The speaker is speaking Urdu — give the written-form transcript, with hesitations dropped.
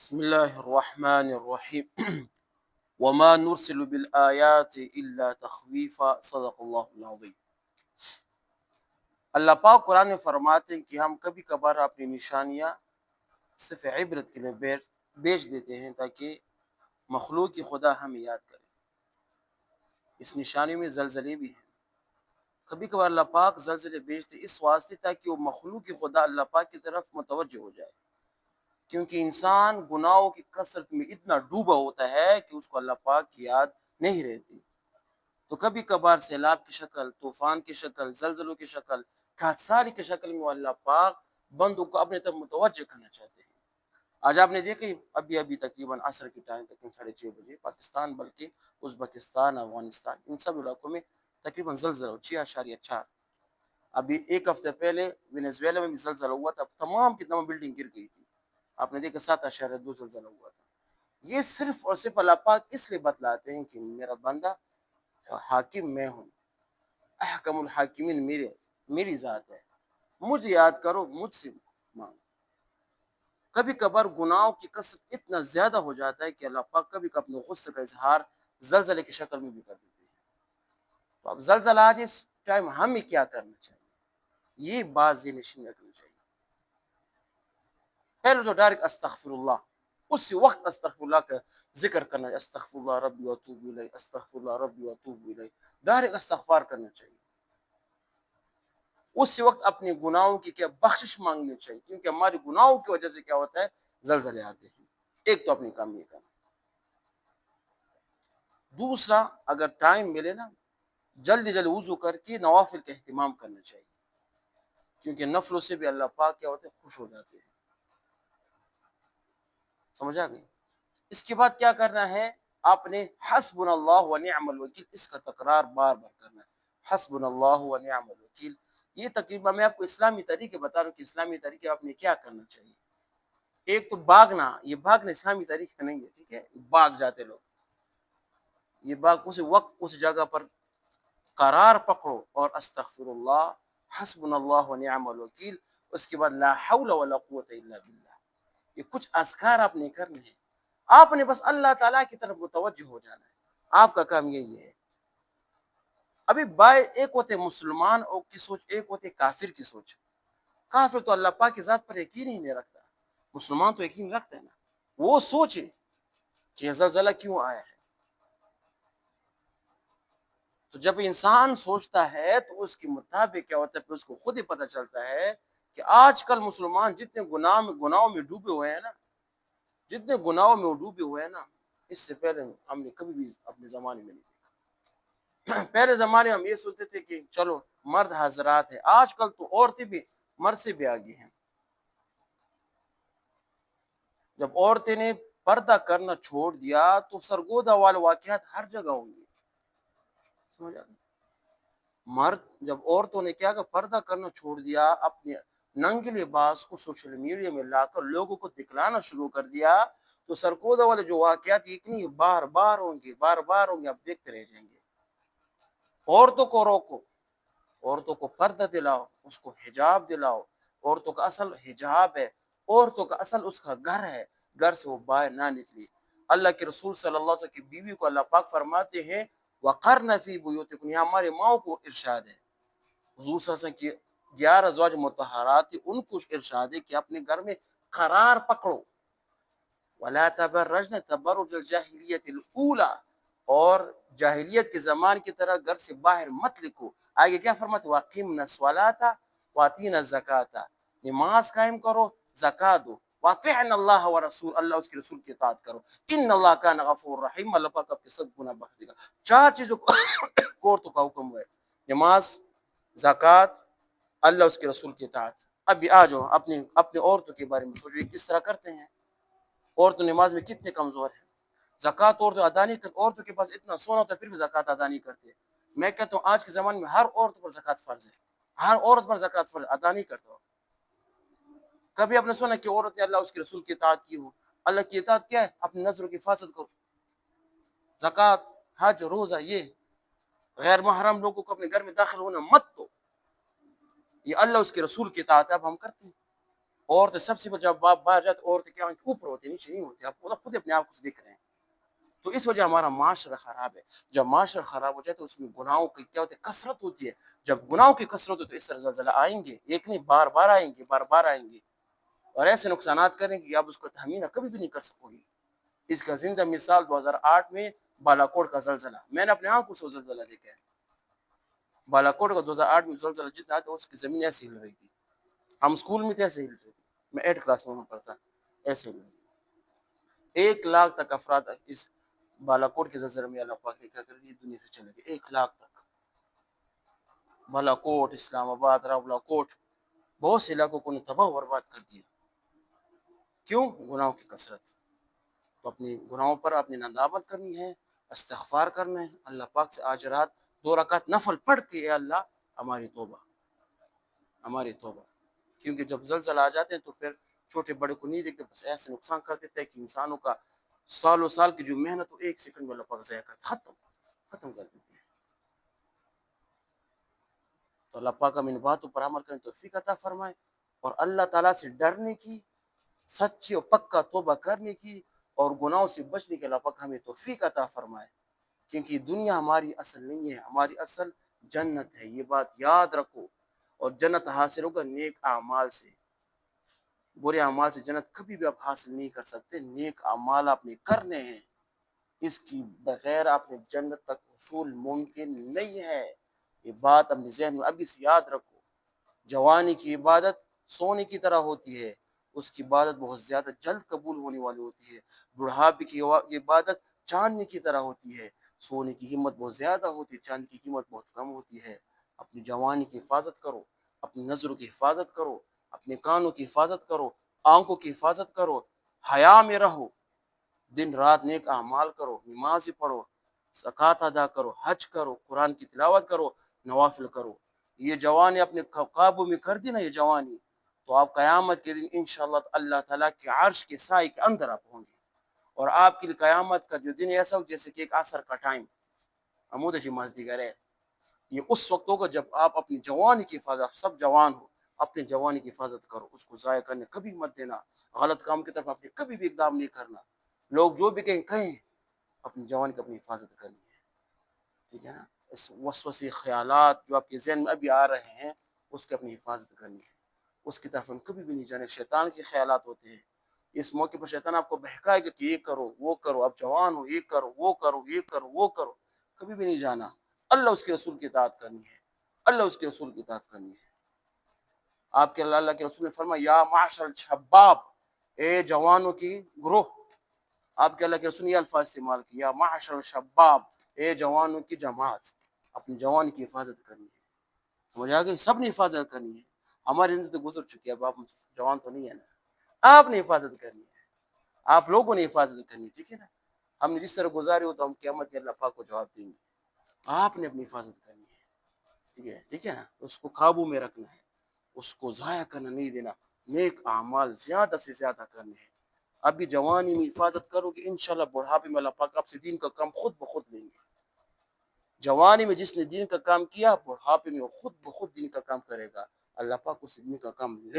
بسم الله الرحمن الرحيم وما نرسل بالآيات إلا تخويفا صدق اللہ العظیم۔ اللہ پاک قرآن میں فرماتے ہیں کہ ہم کبھی کبھار اپنی نشانیاں صرف عبرت کے لیے بیچ دیتے ہیں تاکہ مخلوق کی خدا ہمیں یاد کرے۔ اس نشانی میں زلزلے بھی ہیں۔ کبھی کبھار اللہ پاک زلزلے بیچتے اس واسطے تاکہ وہ مخلوق کی خدا اللہ پاک کی طرف متوجہ ہو جائے، کیونکہ انسان گناہوں کی کثرت میں اتنا ڈوبا ہوتا ہے کہ اس کو اللہ پاک کی یاد نہیں رہتی۔ تو کبھی کبھار سیلاب کی شکل، طوفان کی شکل، زلزلوں کی شکل، خادثات کی شکل میں وہ اللہ پاک بندوں کو اپنے طرف متوجہ کرنا چاہتے ہیں۔ آج آپ نے دیکھا ابھی تقریباً عصر کی ٹائم تقریباً 6:30 بجے پاکستان بلکہ ازبکستان، افغانستان ان سب علاقوں میں تقریباً زلزلہ 6.4۔ ابھی ایک ہفتے پہلے وینزویلا میں بھی زلزلہ ہوا تھا، تمام کی تمام بلڈنگ گر گئی تھی۔ آپ نے دیکھا 7.2 زلزلہ ہوا تھا۔ یہ صرف اور صرف اللہ پاک اس لیے بتلاتے ہیں کہ میرا بندہ حاکم میں ہوں، احکم الحاکمین میری ذات ہے، مجھے یاد کرو، مجھ سے مانگو۔ کبھی کبھار گناہوں کی کثرت اتنا زیادہ ہو جاتا ہے کہ اللہ پاک کبھی اپنے غصے کا اظہار زلزلے کی شکل میں بھی کر دیتے ہیں۔ تو اب زلزلہ آج اس ٹائم ہمیں کیا کرنا چاہیے، یہ بات ذہن نشین رکھنی چاہیے۔ پہلے تو ڈائریکٹ استغفر اللہ، اسی وقت استغفر اللہ کا ذکر کرنا ہے، استغفر اللہ ربی واتوب الیہ، استغفر اللہ ربی واتوب الیہ، ڈائریکٹ استغفار کرنا چاہیے۔ اسی وقت اپنے گناہوں کی کیا بخشش مانگنی چاہیے، کیونکہ ہمارے گناہوں کی وجہ سے کیا ہوتا ہے، زلزلے آتے ہیں۔ ایک تو اپنی کام یہ کرنا۔ دوسرا، اگر ٹائم ملے نا، جلدی وضو کر کے نوافل کا اہتمام کرنا چاہیے، کیونکہ نفلوں سے بھی اللہ پاک کیا ہوتے ہیں، خوش ہو جاتے ہیں۔ سمجھ آ گئی؟ اس کے بعد کیا کرنا ہے، آپ نے حسبنا اللہ و نعم الوکیل اس کا تکرار بار بار کرنا ہے۔ حسبنا اللہ و نعم الوکیل، یہ تقریباً میں آپ کو اسلامی طریقے بتا رہا ہوں کہ اسلامی طریقے آپ نے کیا کرنا چاہیے۔ ایک تو بھاگنا، یہ بھاگنا اسلامی طریقے نہیں ہے، ٹھیک ہے، بھاگ جاتے لوگ۔ یہ بھاگ اسی وقت اس جگہ پر قرار پکڑو اور استغفر اللہ، حسبنا اللہ و نعم الوکیل، اس کے بعد لا حول ولا قوت الا باللہ۔ یہ کچھ اذکار آپ نے کرنے ہیں، آپ نے بس اللہ تعالیٰ کی طرف متوجہ ہو جانا ہے، آپ کا کام یہی ہے۔ ابھی ایک ہوتے مسلمان اور کی سوچ، ایک ہوتے کافر کی سوچ۔ کافر تو اللہ پاک کی ذات پر یقین ہی نہیں رکھتا، مسلمان تو یقین رکھتا ہے نا، وہ سوچے کہ یہ زلزلہ کیوں آیا ہے۔ تو جب انسان سوچتا ہے تو اس کے مطابق کیا ہوتا ہے، پھر اس کو خود ہی پتہ چلتا ہے کہ آج کل مسلمان جتنے گناہوں میں ڈوبے ہوئے ہیں نا، جتنے گناہوں میں وہ ڈوبے ہوئے ہیں نا، اس سے پہلے ہم نے کبھی بھی اپنے زمانے میں نہیں دیکھا۔ پہلے زمانے میں ہم یہ سنتے تھے کہ چلو مرد حضرات ہے، آج کل تو عورتیں بھی مرد سے بھی آگے ہیں۔ جب عورتیں نے پردہ کرنا چھوڑ دیا تو سرگودا والے واقعات ہر جگہ ہوں گے۔ سمجھ آ گئی؟ مرد جب عورتوں نے کیا کہ پردہ کرنا چھوڑ دیا، اپنے ننگے لباس کو سوشل میڈیا میں لا کر لوگوں کو دکھلانا شروع کر دیا، تو سرگودا والے جو واقعات اتنی بار بار ہوں گے، آپ دیکھتے رہ جائیں گے۔ عورتوں کو روکو، عورتوں کو پردہ دلاؤ، اس کو حجاب دلاؤ۔ عورتوں کا اصل حجاب ہے، عورتوں کا اصل اس کا گھر ہے، گھر سے وہ باہر نہ نکلی۔ اللہ کے رسول صلی اللہ علیہ وسلم کی بیوی کو اللہ پاک فرماتے ہیں وَقَرْنَ فِي بُيُوتِكُنْ، یہ ہمارے ماؤں کو ارشاد ہے۔ حضور صلی اللہ علیہ وسلم کی 11 ازواج مطہرات ان کو ارشاد ہے کہ اپنے گھر میں قرار پکڑو۔ وَلَا تَبَرَّجْنَ تَبَرُّجَ الْجَاهِلِيَّةِ الْأُولَىٰ، اور جاہلیت کے زمان کی طرح گھر سے باہر مت لکھو۔ آگے کیا فرماتے وَأَقِمْنَ الصَّلَاةَ وَآتِينَ الزَّكَاةَ، نماز قائم کرو، زکات دو، وَأَطِعْنَ اللَّهَ وَرَسُولَهُ، اللہ اس کے رسول کی اطاعت کرو، إِنَّ اللَّهَ كَانَ غَفُورًا رَحِيمًا، اللہ پاک آپ کے سب گناہ بخش دے گا۔ چار چیزوں کو عورتوں کا حکم ہوا ہے، نماز، زکات، اللہ اس کے رسول کی اطاعت۔ ابھی آ جاؤ اپنے عورتوں کے بارے میں سوچو، کس طرح کرتے ہیں۔ عورتوں نماز میں کتنے کمزور ہیں، زکات عورتیں ادا نہیں کرتی، عورتوں کے پاس اتنا سونا ہوتا ہے پھر بھی زکات ادا نہیں کرتے۔ میں کہتا ہوں آج کے زمانے میں ہر عورت پر زکات فرض ہے، ہر عورت پر زکات فرض، ادا نہیں کرتا۔ کبھی آپ نے سنا کہ عورت نے اللہ اس کے رسول کی اطاعت کی ہو؟ اللہ کی اطاعت کیا ہے؟ اپنی نظروں کی حفاظت کرو، زکات، حج، روزہ، یہ غیر محرم لوگوں کو اپنے گھر میں داخل ہونا مت دو، یہ اللہ اس کے رسول کی اطاعت اب ہم کرتے ہیں۔ عورتیں سب سے جب باپ باہر جاتے عورتیں کیا اوپر ہوتی ہیں نیچے نہیں ہوتی، آپ خود اپنے آپ کو دیکھ رہے ہیں. تو اس وجہ ہمارا معاشرہ خراب ہے. جب معاشرہ خراب ہو جائے تو اس میں گناہوں کی کیا ہوتی ہے کثرت ہوتی ہے. جب گناہوں کی کثرت ہوتی ہے تو اس طرح زلزلہ آئیں گے، ایک نہیں بار بار آئیں گے، بار بار آئیں گے اور ایسے نقصانات کریں گے کہ آپ اس کو تحمین کبھی بھی نہیں کر سکو گے. اس کا زندہ مثال 2008 میں بالاکوٹ کا زلزلہ، میں نے اپنے آنکھوں سے زلزلہ دیکھا ہے. بالاکوٹ کا 2008 میں زلزلہ جتنا تھا اس کی زمین ایسی ہل رہی تھی، ہم اسکول میں تھے ایسے ہل رہی تھی، میں 8 کلاس میں پڑھتا ایسے ہل رہی تھی. 1 لاکھ تک افراد اس بالاکوٹ کے زلزلے میں اللہ پاک نے کیا کر دی دنیا سے چلے گئے. 1 لاکھ تک. بالاکوٹ، اسلام آباد، راولا کوٹ، بہت سے علاقوں کو تباہ و برباد کر دیا. کیوں؟ گناہوں کی کثرت. تو اپنی گناہوں پر اپنی ندامت کرنی ہے، استغفار کرنا ہے، اللہ پاک سے آج رات 2 رکعت نفل پڑھ کے اے اللہ ہماری توبہ، ہماری توبہ. کیونکہ جب زلزلہ آ جاتے ہیں تو پھر چھوٹے بڑے کو نہیں دیکھتے، بس ایسے نقصان کر دیتے ہیں کہ انسانوں کا سالوں سال کی جو محنت ہو 1 سیکنڈ میں اللہ پاک ضائع کر ختم کر دیتے ہیں. تو اللہ پاک ہم ان باتوں پر عمل کرنے توفیق عطا فرمائے اور اللہ تعالیٰ سے ڈرنے کی، سچی اور پکا توبہ کرنے کی اور گناہوں سے بچنے کے اللہ پاک ہمیں توفیق عطا فرمائے. کیونکہ دنیا ہماری اصل نہیں ہے، ہماری اصل جنت ہے، یہ بات یاد رکھو. اور جنت حاصل ہوگا نیک اعمال سے، برے اعمال سے جنت کبھی بھی آپ حاصل نہیں کر سکتے. نیک اعمال آپ نے کرنے ہیں، اس کی بغیر آپ نے جنت تک حصول ممکن نہیں ہے. یہ بات اپنے ذہن میں ابھی سے یاد رکھو. جوانی کی عبادت سونے کی طرح ہوتی ہے، اس کی عبادت بہت زیادہ جلد قبول ہونے والی ہوتی ہے. بڑھاپے کی عبادت چاندنی کی طرح ہوتی ہے، سونے کی قیمت بہت زیادہ ہوتی ہے، چاندنی کی قیمت بہت کم ہوتی ہے. اپنی جوانی کی حفاظت کرو، اپنی نظروں کی حفاظت کرو، اپنے کانوں کی حفاظت کرو، آنکھوں کی حفاظت کرو، حیا میں رہو، دن رات نیک اعمال کرو، نمازیں پڑھو، زکوٰۃ ادا کرو، حج کرو، قرآن کی تلاوت کرو، نوافل کرو. یہ جوانی اپنے قابو میں کر دی نا، یہ جوانی، تو آپ قیامت کے دن انشاءاللہ اللہ تعالیٰ کے عرش کے سائے کے اندر آپ ہوں گے. اور آپ کے لیے قیامت کا جو دن ایسا ہو جیسے کہ ایک عصر کا ٹائم عمود جی مزدیگر ہے. یہ اس وقت ہوگا جب آپ اپنی جوانی کی حفاظت، آپ سب جوان ہو، اپنی جوانی کی حفاظت کرو، اس کو ضائع کرنے کبھی مت دینا. غلط کام کی طرف آپ نے کبھی بھی اقدام نہیں کرنا. لوگ جو بھی کہیں اپنی جوانی کی اپنی حفاظت کرنی ہے. ٹھیک ہے نا؟ اس وسوسے خیالات جو آپ کے ذہن میں ابھی آ رہے ہیں اس کی اپنی حفاظت کرنی ہے، اس کی طرف ہم کبھی بھی نہیں جانے. شیطان کے خیالات ہوتے ہیں، اس موقع پر شیطان آپ کو بہکائے گا کہ یہ کرو وہ کرو، اب جوان ہو، یہ کرو وہ کرو، یہ کرو وہ کرو. کبھی بھی نہیں جانا. اللہ اس کے رسول کی اطاعت کرنی ہے، اللہ اس کے رسول کی اطاعت کرنی ہے. آپ کے اللہ کے رسول نے فرمایا یا معاشر الشباب، اے جوانوں کی گروہ. آپ کے اللہ کے رسول نے یہ الفاظ استعمال کیا، یا معاشر الشباب، اے جوانوں کی جماعت. اپنی جوان کی حفاظت کرنی ہے. سمجھ آ گئی؟ سب نے حفاظت کرنی ہے. ہماری زندگی تو گزر چکی ہے، اب آپ جوان تو نہیں ہے نا، آپ نے حفاظت کرنی ہے، آپ لوگوں نے حفاظت کرنی ہے. ٹھیک ہے نا؟ ہم نے جس طرح گزاری ہو تو ہم قیامت کے اللہ پاک کو جواب دیں گے. آپ نے اپنی حفاظت کرنی ہے. ٹھیک ہے نا؟ اس کو قابو میں رکھنا ہے، اس کو ضائع کرنا نہیں دینا. نیک اعمال زیادہ سے زیادہ کرنے ہیں. ابھی جوانی میں حفاظت کرو گے انشاءاللہ بڑھاپے میں اللہ پاک آپ سے دین کا کام خود بخود لیں گے. جوانی میں جس نے دین کا کام کیا بڑھاپے میں وہ خود بخود دین کا کام کرے گا. اللہ پاک اس دین کا کام لے